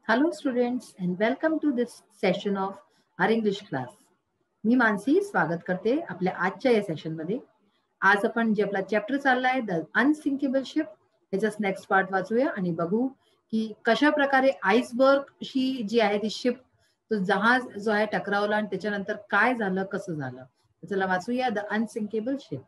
Hello, students, and welcome to this session of our English class. मी मानसी स्वागत करते आपल्या आजच्या या सेशनमध्ये. आज आपण जे आपला चॅप्टर चाललाय द अनसिंकेबल शिप याचा नेक्स्ट पार्ट वाचूया आणि बघू की कशा प्रकारे आईसबर्ग शी जी आहे ती शिप तो जहाज जो आहे टकरावला आणि त्याच्यानंतर काय झालं कसं झालं. चला वाचूया द अनसिंकेबल शिप.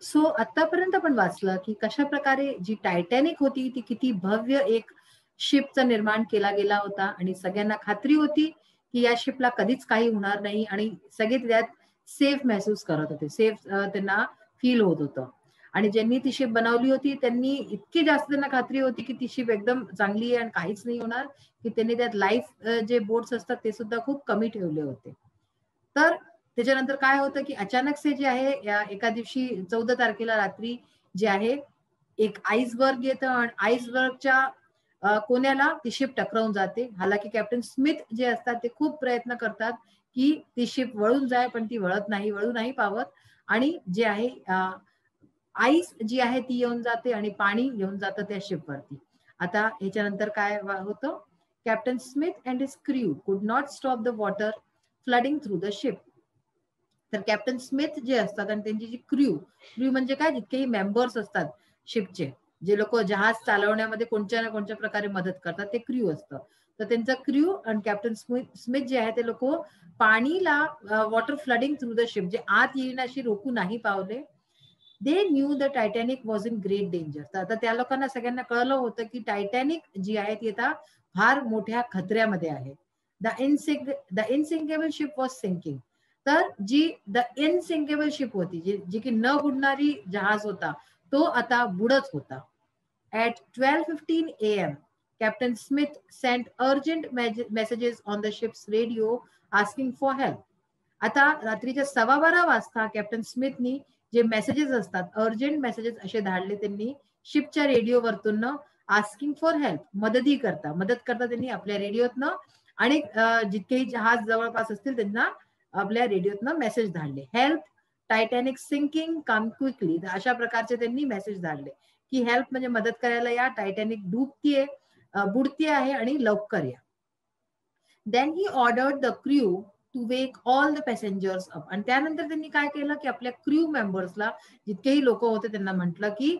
सो आतापर्यंत आपण वाचलं की कशा प्रकारे जी टायटॅनिक होती ती किती भव्य एक शिपचं निर्माण केला गेला होता आणि सगळ्यांना खात्री होती की या शिपला कधीच काही होणार नाही आणि सगळे त्यात सेफ महसूस करत होते, सेफ त्यांना फील होत होतं. आणि ज्यांनी ती शिप बनवली होती त्यांनी इतकी जास्त त्यांना खात्री होती की ती शिप एकदम चांगली आहे आणि काहीच नाही होणार, की त्यांनी त्यात लाईफ जे बोट्स असतात ते सुद्धा खूप कमी ठेवले होते. तर त्याच्यानंतर काय होतं की अचानकसे जे आहे या एका दिवशी 14 तारखेला रात्री जे आहे एक आईसबर्ग येतं आणि आईसबर्गच्या कोण्याला ती शिप टकरावून जाते. हालाकी कॅप्टन स्मिथ जे असतात ते खूप प्रयत्न करतात की ती शिप वळून जाय, पण ती वळू नाही पावत. आणि जे आहे आईस जी आहे ती येऊन जाते आणि पाणी येऊन जातं त्या शिपवरती. आता ह्याच्यानंतर काय होतं, captain Smith and his crew could not stop the water flooding through the ship. तर कॅप्टन स्मिथ जे असतात आणि त्यांची जी क्रू क्रू म्हणजे काय, जितकेही मेंबर्स असतात शिपचे, जे लोक जहाज चालवण्यामध्ये कोणत्या ना कोणत्या प्रकारे मदत करतात ते क्रू असतं. तर त्यांचा क्रू आणि कॅप्टन स्मिथ जे आहे ते लोक पाणीला water flooding through the ship जे आत येण्याशी रोखू नाही पावले. They knew the Titanic was in great danger. तर आता त्या लोकांना सगळ्यांना कळलं होतं की टायटॅनिक जी आहे ती आता फार मोठ्या खतऱ्यामध्ये आहे. The unsinkable ship was sinking. तर जी द इनसिंकेबल शिप होती, जी की न बुडणारी जहाज होता, तो आता बुडत होता. At 12:15 a.m., Captain Smith sent urgent messages on the ship's radio asking for help. आता रात्रीच्या 12:15 कॅप्टन स्मिथनी जे मेसेजेस असतात, अर्जंट मेसेजेस असे धाडले त्यांनी शिपच्या रेडिओवरतून, आस्किंग फॉर हेल्प, मदत करता त्यांनी आपल्या रेडिओतनं आणि जितकेही जहाज जवळपास असतील त्यांना आपल्या रेडिओतनं मेसेज धाडले. Help, Titanic sinking, come quickly. अशा प्रकारचे त्यांनी मेसेज धाडले की हेल्प म्हणजे मदत करायला या, टायटॅनिक डुबतीये, बुडती आहे आणि लवकर या. Then he ordered the crew to wake all the passengers up. आणि त्यानंतर त्यांनी काय केलं की आपल्या क्रू मेंबर्सला, जितकेही लोक होते त्यांना म्हटलं की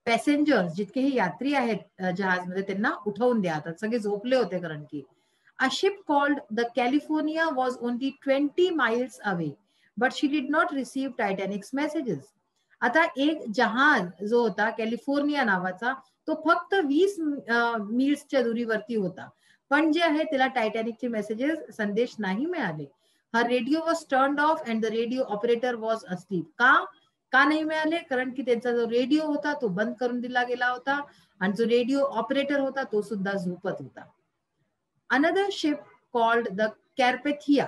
पॅसेंजर्स, जितकेही यात्री आहेत जहाजमध्ये, त्यांना उठवून द्या. आता सगळे झोपले होते कारण की a ship called the California was only 20 miles away, but she did not receive Titanic's messages. आता एक जहाज जो होता कॅलिफोर्निया नावाचा, तो फक्त 20 मील्सच्या दुरीवरती होता, पण जे आहे त्याला टायटॅनिकचे मेसेजेस, संदेश नाही मिळाले. Her radio was turned off and the radio operator was asleep. का नाही मिळाले? कारण की त्यांचा जो रेडिओ होता तो बंद करून दिला गेला होता आणि जो रेडिओ ऑपरेटर होता तो सुद्धा झोपत होता. Another ship called the Carpathia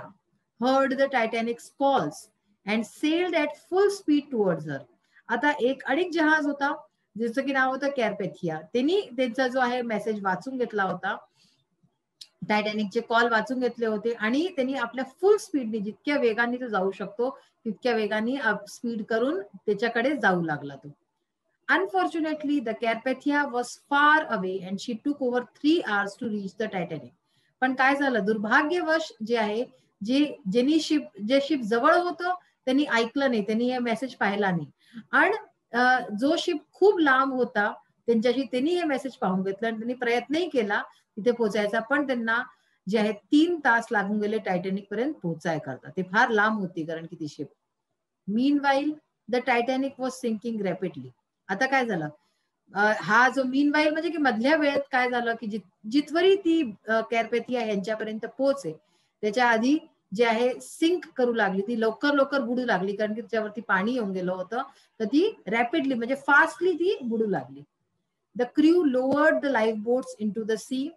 heard the Titanic's calls and sailed at full speed towards her. आता एक अनेक जहाज होता ज्याचं की नाव होतं कॅरपेथिया. त्यांनी त्यांचा जो आहे मेसेज वाचून घेतला होता, टायटॅनिकचे कॉल वाचून घेतले होते आणि त्यांनी आपल्या फुल स्पीडने, जितक्या वेगाने तो जाऊ शकतो तितक्या वेगाने स्पीड करून त्याच्याकडे जाऊ लागला तो. Unfortunately, the Carpathia was far away and she took over 3 hours to reach the Titanic. पण काय झालं, दुर्भाग्यवश जे आहे, ज्यांनी शिप जवळ होतं त्यांनी ऐकलं नाही, त्यांनी हे मेसेज पाहिला नाही. आणि जो शिप खूप लांब होता त्यांच्याशी त्यांनी हे मेसेज पाहून घेतलं आणि त्यांनी प्रयत्नही केला तिथे पोहोचायचा, पण त्यांना जे आहे 3 तास लागून गेले टायटॅनिक पर्यंत पोहोचाय करता. ते फार लांब होती कारण की ती ship. Meanwhile the Titanic was sinking rapidly. आता काय झालं, हा जो मीनवाईल म्हणजे की मधल्या वेळेत काय झालं की जिथवरी ती कॅरपेथिया यांच्यापर्यंत पोहोचे त्याच्या आधी जे आहे सिंक करू लागली, ती लवकर बुडू लागली कारण की त्याच्यावरती पाणी येऊन गेलं होतं. तर ती रॅपिडली म्हणजे फास्टली ती बुडू लागली. The crew lowered the life boats in to the sea,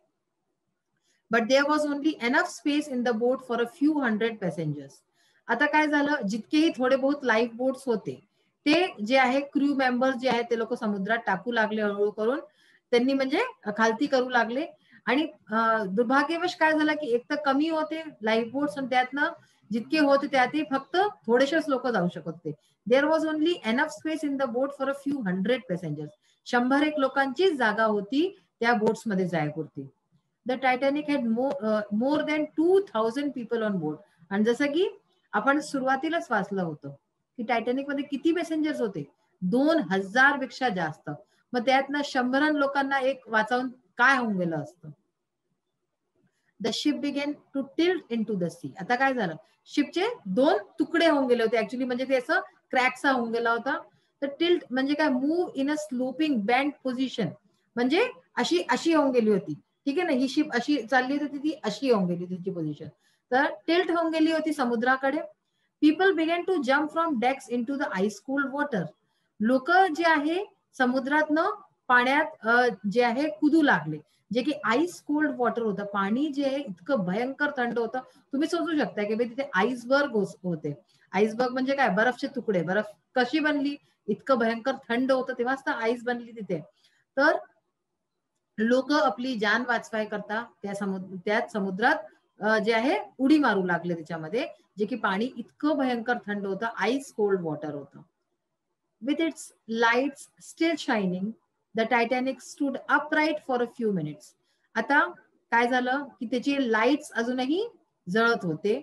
but there was only enough space in the boat for a few hundred passengers. आता काय झालं, जितकेही थोडे बहुत लाईफ बोट्स होते ते जे आहे क्रू मेंबर्स जे आहेत ते लोक समुद्रात टाकू लागले हळूहळू करून, त्यांनी म्हणजे खालती करू लागले. आणि दुर्भाग्यवश काय झालं की एक तर कमी होते लाईफ बोट्स आणि त्यातनं जितके होते त्यातही फक्त थोडेसेच लोक जाऊ शकत होते. There was only enough space in the boat for a few hundred passengers. 100 लोकांचीच जागा होती त्या बोट्स मध्ये जायपुरती. The Titanic had more than 2000 people on board. आणि जसं की आपण सुरुवातीलाच वाचलं होतं की टायटॅनिक मध्ये किती पॅसेंजर्स होते, 2000 पेक्षा जास्त. मग त्यातनं 100 लोकांना एक वाचवून काय होऊन गेलं असतं. The ship began to tilt in to the sea. आता काय झालं, शिपचे 2 तुकडे होऊन गेले होते ऍक्च्युली, म्हणजे ते असं क्रॅकसा होऊन गेला होता. तर टिल्ट म्हणजे काय, move in a sloping band position, म्हणजे अशी अशी होऊन गेली होती. ठीक आहे ना, ही शिप अशी चालली होती, ती अशी होऊन गेली तिची पोझिशन. तर टिल्ट होऊन गेली होती समुद्राकडे. People began to jump from decks in to the ice cold water. लोक जे आहे समुद्रातनं पाण्यात जे आहे कुदू लागले, जे की आईस कोल्ड वॉटर होतं. पाणी जे आहे इतकं भयंकर थंड होतं. तुम्ही समजू शकता की तिथे आईसबर्ग होते. आईसबर्ग म्हणजे काय, बर्फचे तुकडे. बर्फ कशी बनली, इतकं भयंकर थंड होतं तेव्हाच तर आईस बनली तिथे. तर लोक आपली जान वाचवाय करता त्याच समुद्रात जे आहे उडी मारू लागले त्याच्यामध्ये, जे की पाणी इतकं भयंकर थंड होतं, आईस कोल्ड वॉटर होतं. With its lights still shining, the Titanic stood upright for a few minutes. आता काय झालं की त्याची लाईट्स अजूनही जळत होते.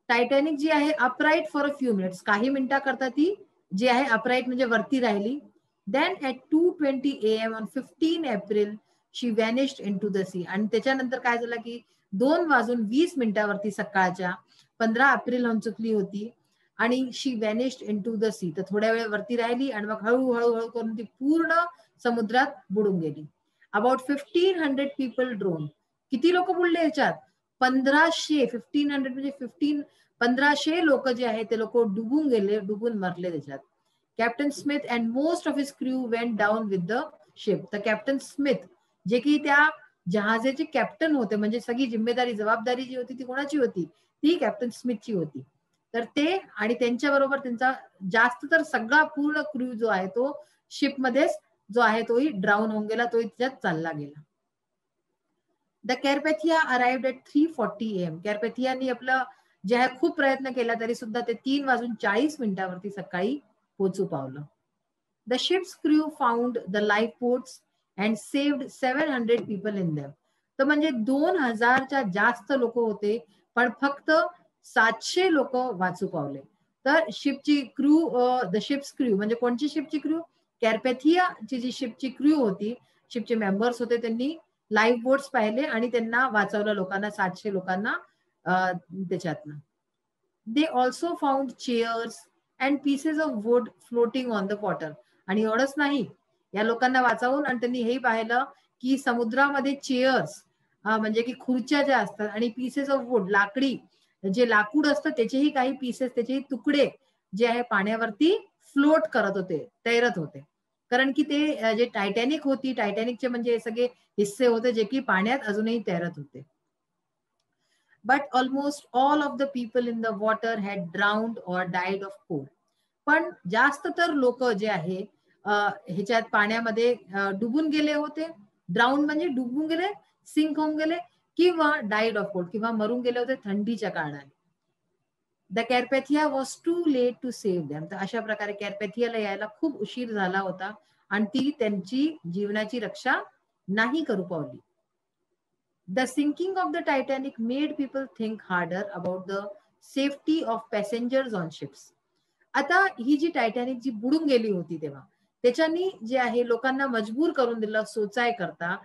टायटॅनिक जी आहे upright for a few minutes, काही मिनिटाकरता ती जी आहे अपराईट म्हणजे वरती राहिली. Then at 2:20 AM on 15 April she vanished in to the sea. आणि त्याच्यानंतर काय झालं की 2:20 सकाळच्या 15 एप्रिल होऊन चुकली होती आणि शी vanished in to the C. तर थोड्या वेळ वरती राहिली आणि मग हळूहळू करून ती पूर्ण समुद्रात बुडून गेली. About 1500 people drone. किती लोक बुडले याच्यात, 1500. 1500 म्हणजे 1500 लोक जे आहेत ते लोक डुबून गेले, डुबून मरले त्याच्यात. Captain Smith and most of his crew went down with the ship. तर कॅप्टन स्मिथ जे की त्या जहाजाचे कॅप्टन होते, म्हणजे सगळी जिम्मेदारी जबाबदारी जी होती ती कोणाची होती, ती कॅप्टन स्मिथची होती. तर ते आणि त्यांच्या बरोबर त्यांचा जास्त तर सगळा पूर्ण क्रू जो आहे तो शिपमध्येच जो आहे तोही ड्राऊन होऊन गेला, तोही त्याच्यात चालला गेला. The Carpathia arrived at 3:40 AM. कॅरपेथियानी आपलं जे आहे खूप प्रयत्न केला तरी सुद्धा ते 3:40 सकाळी पोहोचू पावलं. The ships crew found the life boats and saved 700 people in them. तर म्हणजे 2000च्या जास्त लोक होते, पण फक्त 700 लोक वाचू पावले. तर शिपची क्रू, द शिप्स क्रू म्हणजे कोणची शिपची क्रू, कॅरपेथियाची जी शिपची क्रू होती, शिपचे मेंबर्स होते, त्यांनी लाईफ बोट्स पाहिले आणि त्यांना वाचवलं लोकांना, 700 लोकांना त्याच्यातनं. They also found chairs and pieces of wood floating on the water. आणि एवढंच नाही, या लोकांना वाचवून आणि त्यांनी हे पाहिलं की समुद्रामध्ये चेअर्स म्हणजे की खुर्च्या ज्या असतात आणि पीसेस ऑफ वुड, लाकडी जे लाकूड असतं त्याचेही काही पीसेस, त्याचे तुकडे जे आहे पाण्यावरती फ्लोट करत होते, तैरत होते. कारण की ते जे टायटॅनिक होती, टायटॅनिकचे म्हणजे सगळे हिस्से होते जे की पाण्यात अजूनही तैरत होते. But almost all of the people in the water had drowned or died of cold. पण जास्त तर लोक जे आहे ह्याच्यात पाण्यामध्ये डुबून गेले होते. ड्राउंड म्हणजे डुबून गेले, सिंक होऊन गेले, किंवा डाईड ऑफ कोल्ड किंवा मरून गेले होते थंडीच्या कारणाने. The Carpathia was too late to save them. तर अशा प्रकारे कॅरपेथियाला यायला खूप उशीर झाला होता आणि ती त्यांची जीवनाची रक्षा नाही करू पावली. The sinking of the Titanic made people think harder about the safety of passengers on ships. आता ही जी टायटॅनिक जी बुडून गेली होती तेव्हा, त्याच्यानी जे आहे लोकांना मजबूर करून दिलं सोचाय करता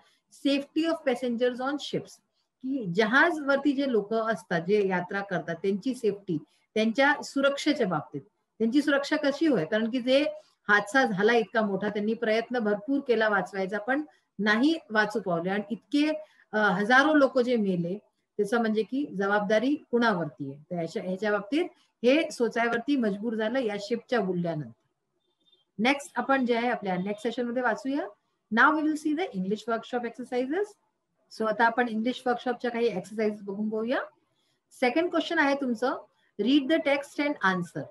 safety of passengers on ships, की जहाजवरती जे लोक असतात, जे यात्रा करतात, त्यांची सेफ्टी, त्यांच्या सुरक्षेच्या बाबतीत त्यांची सुरक्षा कशी होय. कारण की जे हादसा झाला इतका मोठा, त्यांनी प्रयत्न भरपूर केला वाचवायचा, पण नाही वाचू पावले आणि इतके हजारो लोक जे मेले, त्याचं म्हणजे की जबाबदारी कुणावरती आहे. तर ह्याच्या बाबतीत हे सोचायवरती मजबूर झालं या शिपच्या बुडल्यानंतर. नेक्स्ट आपण जे आहे आपल्या नेक्स्ट सेशन मध्ये वाचूया. Now we will see the English workshop exercises. So आता आपण इंग्लिश वर्कशॉपच्या काही एक्सरसाइज बघून घेऊया. सेकंड क्वेश्चन आहे तुमचं, read the text and answer.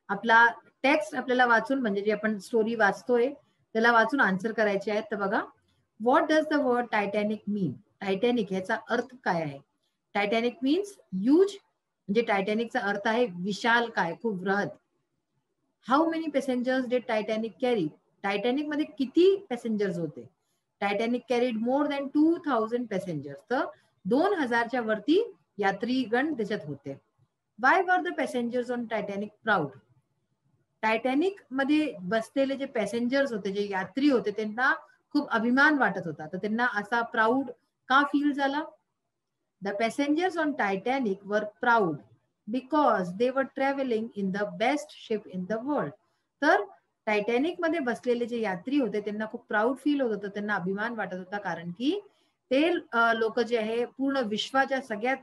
आपला टेक्स्ट आपल्याला वाचून, म्हणजे जे आपण स्टोरी वाचतोय त्याला वाचून आन्सर करायचे आहेत. तर बघा, what does the word Titanic mean. Titanic याचा अर्थ काय आहे. टायटॅनिक मीन्स ह्यूज, म्हणजे टायटॅनिकचा अर्थ आहे विशाल काय, खूप बृहत. How many passengers did Titanic carry. Titanic मध्ये किती पॅसेंजर्स होते. टायटॅनिक कॅरीड मोर दॅन 2000 पॅसेंजर्स. तर 2000च्या वरती यात्रीगण त्याच्यात होते. Y were the passengers on Titanic proud? Titanic मध्ये बसलेले जे पॅसेंजर्स होते, जे यात्री होते, त्यांना खूप अभिमान वाटत होता. तर त्यांना असा प्राऊड का फील झाला? द पॅसेंजर्स ऑन टायटॅनिक वर प्राऊड बिकॉज दे वर travelling in the best ship in the world. तर टायटॅनिक मध्ये बसलेले जे यात्री होते त्यांना खूप प्राऊड फील होत होतं, त्यांना अभिमान वाटत होता, कारण की ते लोक जे आहे पूर्ण विश्वाच्या सगळ्यात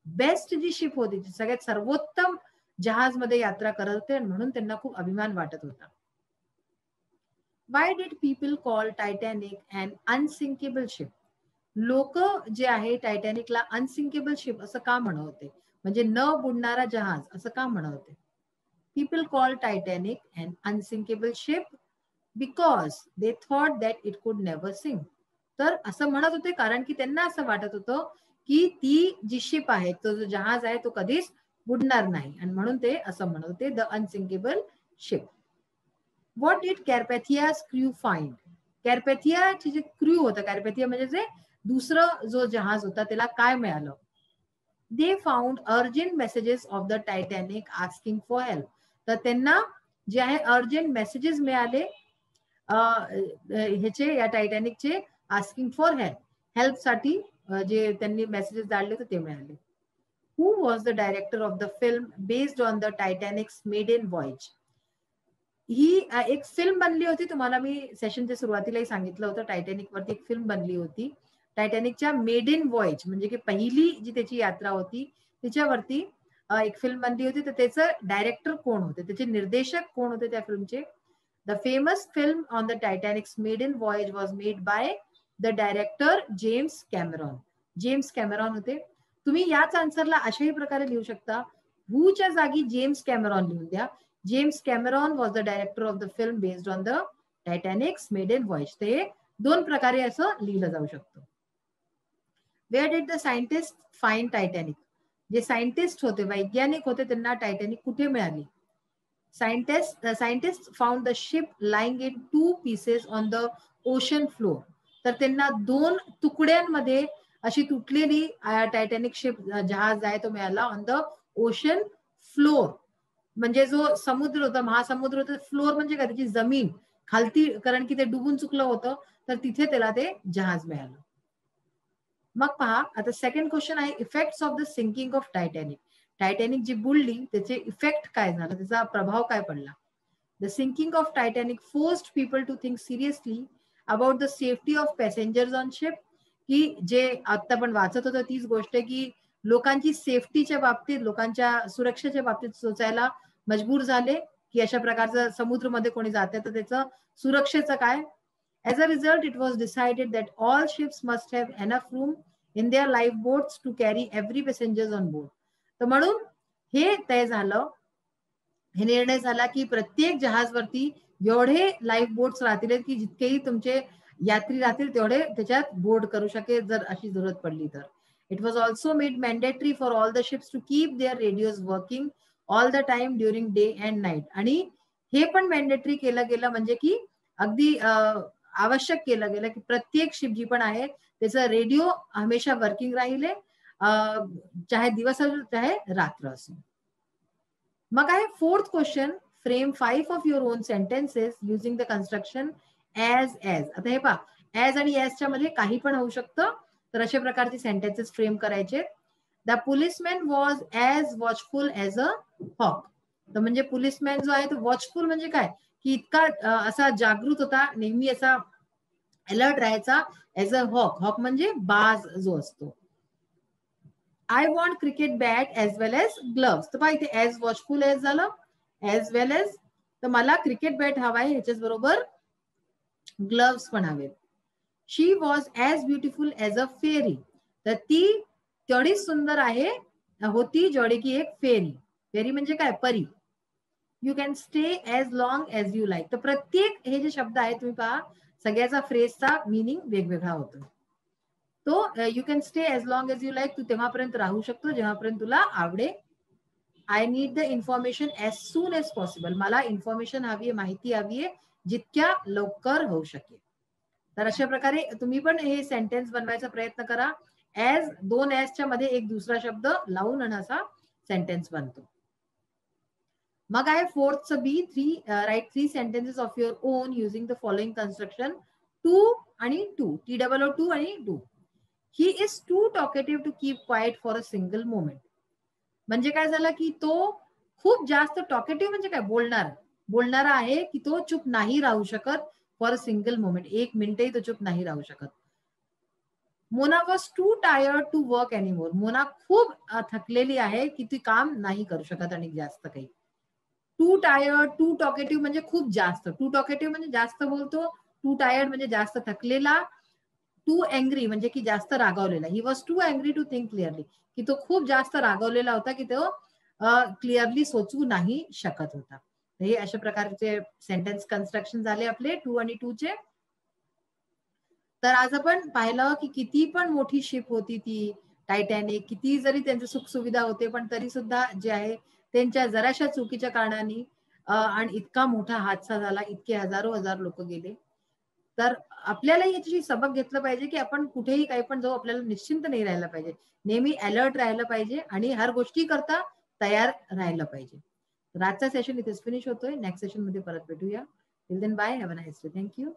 बेस्ट जी शिप होती, सगळ्यात सर्वोत्तम जहाजमध्ये यात्रा करत होते, म्हणून त्यांना खूप अभिमान वाटत होता. Why did people call Titanic and unsinkable ship? लोक जे आहे टायटॅनिकला अनसिंकेबल शिप असं का म्हणत होते, म्हणजे न बुडणारा जहाज असं का म्हणत होते? People call Titanic and unsinkable ship because they thought that it कुड नेव्हर सिंक. तर असं म्हणत होते कारण की त्यांना असं वाटत होतं की ती जी शिप आहे, तो जो जहाज आहे, तो कधीच बुडणार नाही, आणि म्हणून ते असं म्हणत होते the unsinkable ship. What did Carpathia's crew find? कॅरपॅथियाचे जे क्रू होतं, कॅरपॅथिया म्हणजे जे दुसरं जो जहाज होता, त्याला काय मिळालं? They found urgent messages of the Titanic asking for help. तर त्यांना जे आहे अर्जंट मेसेजेस मिळाले ह्याचे, या टायटॅनिकचे, आस्किंग फॉर हेल्प, हेल्पसाठी जे त्यांनी मेसेजेस धाडले तर ते मिळाले. Who was the director of the film based on the Titanic's maiden voyage? ही एक फिल्म बनली होती, तुम्हाला मी सेशनच्या सुरुवातीलाही सांगितलं होतं, टायटॅनिक वरती एक फिल्म बनली होती, टायटॅनिकच्या मेडेन व्हॉयज, म्हणजे की पहिली जी त्याची यात्रा होती त्याच्यावरती एक फिल्म बनली होती. तर त्याचं डायरेक्टर कोण होते, त्याचे निर्देशक कोण होते त्या फिल्मचे? The famous film on the Titanic's maiden voyage was made by the director James Cameron. James Cameron होते. तुम्ही याच आन्सरला अशाही प्रकारे लिहू शकता, हूच्या जागी जेम्स कॅमेरॉन लिहून द्या. James Cameron was the director of the film based on the Titanic's maiden voyage. ते दोन प्रकारे असं लिहिलं जाऊ शकतं. Where did the scientist find Titanic? जे सायंटिस्ट होते, वैज्ञानिक होते, त्यांना टायटॅनिक कुठे मिळाली? Scientist found the ship lying in 2 pieces on the ocean floor. तर त्यांना 2 तुकड्यांमध्ये अशी तुटलेली टायटॅनिक शिप, जहाज आहे, तो मिळाला ऑन द ओशन फ्लोर. म्हणजे जो समुद्र होता, महासमुद्र होता, फ्लोर म्हणजे काय, त्याची जमीन खालती, कारण की ते डुबून चुकलं होतं, तर तिथे त्याला ते जहाज मिळालं. मग पहा, आता सेकंड क्वेश्चन आहे, effects of the sinking of Titanic. Titanic जी बुडली त्याचे इफेक्ट काय झाला, त्याचा प्रभाव काय पडला? The sinking of Titanic forced people to think seriously about the safety of passengers on ship. की जे आता आपण वाचत होतो तीच गोष्ट आहे, की लोकांची सेफ्टीच्या बाबतीत, लोकांच्या सुरक्षेच्या बाबतीत सोचायला मजबूर झाले, की अशा प्रकारचं समुद्रमध्ये कोणी जाते तर त्याचं सुरक्षेचं काय? As a result, it was decided that all ships must have enough room in their lifeboats to carry every passengers on board. तर म्हणून हे तय झालं, हे निर्णय झाला की प्रत्येक जहाजवरती एवढे लाईफ बोट्स राहतील की जितकेही तुमचे यात्री राहतील तेवढे त्याच्यात बोर्ड करू शकेल, जर अशी जरूरत पडली तर. It was also made mandatory for all the ships to keep their radios working all the time during day and night. आणि हे पण मॅन्डेटरी केलं गेलं, म्हणजे की अगदी आवश्यक केलं गेलं की प्रत्येक शिप जी पण आहे त्याचं रेडिओ हमेशा वर्किंग राहिले, चाहे दिवस असो चाहे रात्र असो. मग आहे fourth question, frame 5 of your on sentences using the construction as as. आता हे पहा, ॲज आणि ॲजच्या मध्ये काही पण होऊ शकतं, तर अशा प्रकारचे सेंटेन्सेस फ्रेम करायचे. The policeman was as watchful as a hawk. तर म्हणजे पोलिसमॅन जो आहे तो वॉचफुल म्हणजे काय, की इतका असा जागृत होता, नेहमी असा अलर्ट राहायचा, ॲज अ हॉक. हॉक म्हणजे बाज जो असतो. I want cricket bat as well as gloves. तर पहा इथे ॲज वॉचफुल एज झालं, ॲज वेल एज, तर मला क्रिकेट बॅट हवा आहे, ह्याच्याच बरोबर ग्लव्स पण हवेत. She was as beautiful as a fairy. तर ती तेवढीच सुंदर आहे होती जेवढी की एक फेरी. फेरी म्हणजे काय, परी. You can stay as long as you like. तर प्रत्येक हे जे शब्द आहेत तुम्ही पहा, सगळ्याचा फ्रेजचा मिनिंग वेगवेगळा होतो. तो you can stay as long as you like, तू तेव्हापर्यंत राहू शकतो जेव्हापर्यंत तुला आवडेल. I need the information as soon as possible. मला इन्फॉर्मेशन हवी आहे, माहिती हवी आहे, जितक्या लवकर होऊ शकेल. तर अशा प्रकारे तुम्ही पण हे सेंटेन्स बनवायचा प्रयत्न करा. ॲज, 2 ॲजच्या मध्ये एक दुसरा शब्द लावून आणि असा सेंटेन्स बनतो. मग आहे फोर्थचं B, write 3 sentences of your own using the following construction too आणि टू, TOO आणि to. He is too talkative to keep quiet for a single moment. म्हणजे काय झालं की तो खूप जास्त टॉकेटिव्ह म्हणजे काय, बोलणारा आहे की तो चुप नाही राहू शकत फॉर अ सिंगल मोमेंट, 1 मिनिटही तो चुप नाही राहू शकत. Mona was too tired to work anymore. Mona खूप थकलेली आहे की ती काम नाही करू शकत आणि जास्त काही. टू टायर्ड, टू टॉकेटिव्ह म्हणजे खूप जास्त, टू टॉकेटिव्ह म्हणजे जास्त बोलतो, टू टायर्ड म्हणजे जास्त थकलेला, टू एंग्री म्हणजे की जास्त रागावलेला. He was too angry to think clearly, की तो खूप जास्त रागावलेला होता की तो क्लिअरली सोचू नाही शकत होता. हे अशा प्रकारचे सेंटेन्स कन्स्ट्रक्शन झाले आपले टू आणि टू चे. तर आज आपण पाहिलं की किती पण मोठी शिप होती ती टायटॅनिक, किती जरी त्यांचे सुखसुविधा होते, पण तरी सुद्धा जे आहे त्यांच्या जराशा चुकीच्या कारणाने आणि इतका मोठा हादसा झाला, इतके हजार लोक गेले. तर आपल्याला याची सबक घेतलं पाहिजे की आपण कुठेही काही पण जाऊ, आपल्याला निश्चिंत नाही राहायला पाहिजे, नेहमी अलर्ट राहायला पाहिजे आणि हर गोष्टी करता तयार राहायला पाहिजे. तर आजचा सेशन इथेच फिनिश होतोय. नेक्स्ट सेशन मध्ये परत भेटूया. Till then bye, have a nice day. Thank you.